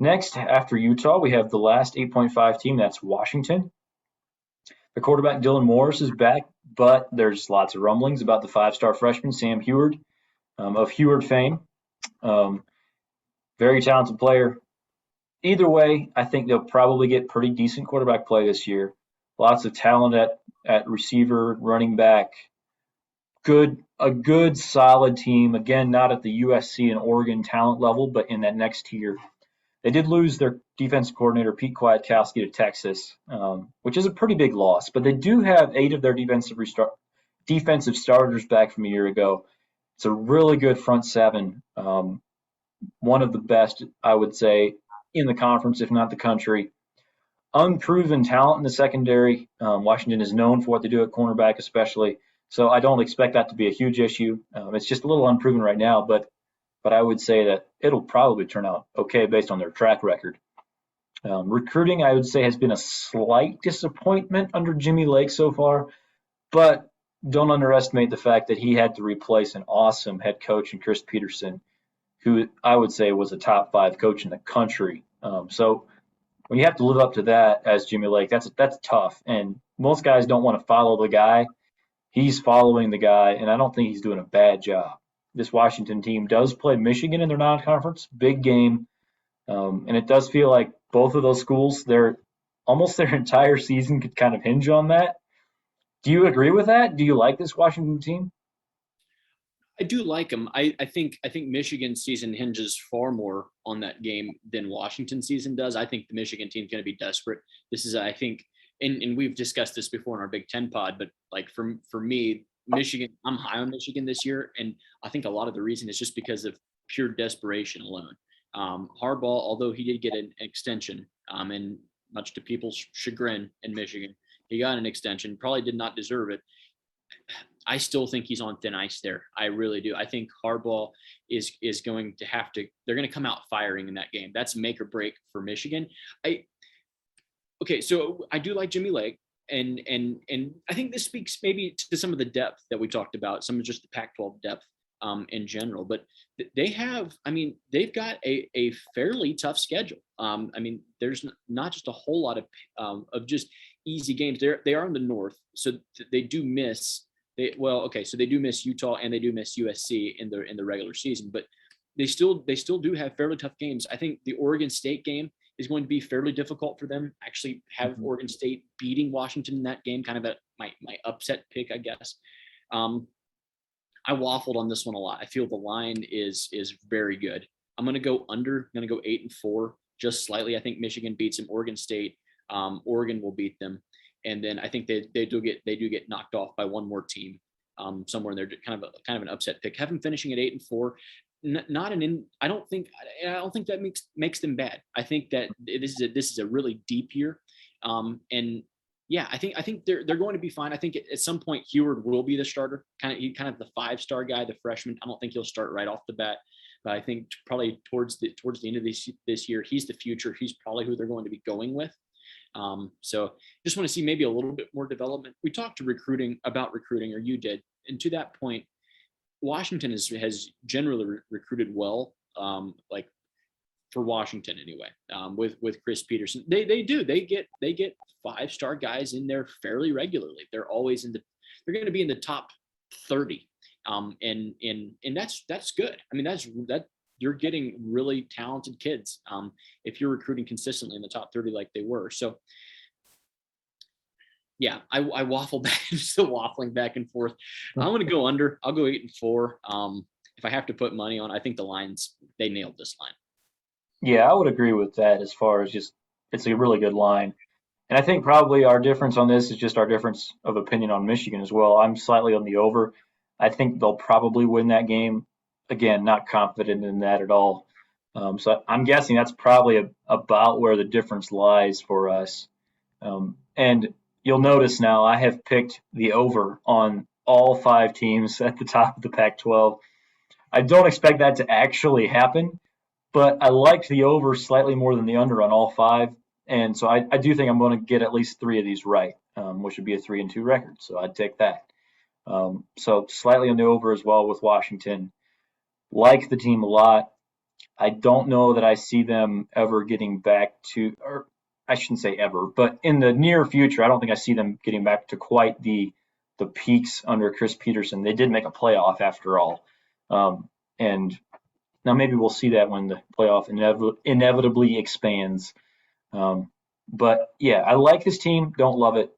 Next, after Utah, we have the last 8.5 team. That's Washington. The quarterback Dylan Morris is back, but there's lots of rumblings about the five-star freshman Sam Heward of Heward fame. Um, Very talented player. Either way, I think they'll probably get pretty decent quarterback play this year. Lots of talent at receiver, running back. A good solid team. Again, not at the USC and Oregon talent level, but in that next tier. They did lose their defensive coordinator Pete Kwiatkowski to Texas, which is a pretty big loss. But they do have 8 of their defensive starters back from a year ago. It's a really good front seven, one of the best, I would say, in the conference, if not the country. Unproven talent in the secondary. Washington is known for what they do at cornerback, especially. So I don't expect that to be a huge issue. It's just a little unproven right now, but I would say that it'll probably turn out okay based on their track record. Recruiting, I would say, has been a slight disappointment under Jimmy Lake so far, but don't underestimate the fact that he had to replace an awesome head coach in Chris Peterson, who I would say was a top 5 coach in the country. So when you have to live up to that as Jimmy Lake, that's tough. And most guys don't want to follow the guy. He's following the guy, and I don't think he's doing a bad job. This Washington team does play Michigan in their non-conference, big game, and it does feel like both of those schools, almost their entire season could kind of hinge on that. Do you agree with that? Do you like this Washington team? I do like them. I think Michigan's season hinges far more on that game than Washington's season does. I think the Michigan team's going to be desperate. This is, I think, and we've discussed this before in our Big Ten pod, but like for me, Michigan, I'm high on Michigan this year, and I think a lot of the reason is just because of pure desperation alone. Harbaugh, although he did get an extension, and much to people's chagrin in Michigan, he got an extension, probably did not deserve it. I still think he's on thin ice there. I really do. I think Harbaugh is going to have to. They're going to come out firing in that game. That's make or break for Michigan. So I do like Jimmy Lake, and I think this speaks maybe to some of the depth that we talked about, some of just the Pac-12 depth in general. But they've got a fairly tough schedule. There's not just a whole lot of just easy games. They are in the north, so they do miss. So they do miss Utah and they do miss USC in the regular season, but they still do have fairly tough games. I think the Oregon State game is going to be fairly difficult for them. Actually, have Oregon State beating Washington in that game, kind of my upset pick, I guess. I waffled on this one a lot. I feel the line is very good. I'm going to go under. I'm going to go 8-4, just slightly. I think Michigan beats them. Oregon State, Oregon will beat them. And then I think they do get knocked off by one more team somewhere in there. Kind of an upset pick. Have them finishing at 8-4. I don't think that makes them bad. I think that this is a really deep year, and yeah, I think they're going to be fine. I think at some point Heward will be the starter, kind of the 5-star guy, the freshman. I don't think he'll start right off the bat, but I think probably towards the end of this year, he's the future. He's probably who they're going to be going with. So just want to see maybe a little bit more development. We talked about recruiting, or you did, and to that point, Washington has generally recruited well, like for Washington anyway. With Chris Peterson, they get 5-star guys in there fairly regularly. They're going to be in the top 30, and that's good. I mean, that you're getting really talented kids if you're recruiting consistently in the top 30 like they were. So yeah, I waffle back, still waffling back and forth. I'm going to go under. I'll go 8-4. If I have to put money on, I think they nailed this line. Yeah, I would agree with that as far as just it's a really good line. And I think probably our difference on this is just our difference of opinion on Michigan as well. I'm slightly on the over. I think they'll probably win that game. Again, not confident in that at all. So I'm guessing that's probably about where the difference lies for us. And you'll notice now I have picked the over on all 5 teams at the top of the Pac-12. I don't expect that to actually happen, but I liked the over slightly more than the under on all 5. And so I do think I'm going to get at least 3 of these right, which would be a 3-2 record. So I'd take that. So slightly on the over as well with Washington. Like the team a lot. I don't know that I see them ever getting back to, or I shouldn't say ever, but in the near future, I don't think I see them getting back to quite the peaks under Chris Peterson. They did make a playoff after all, and now maybe we'll see that when the playoff inevitably expands. But yeah, I like this team. Don't love it.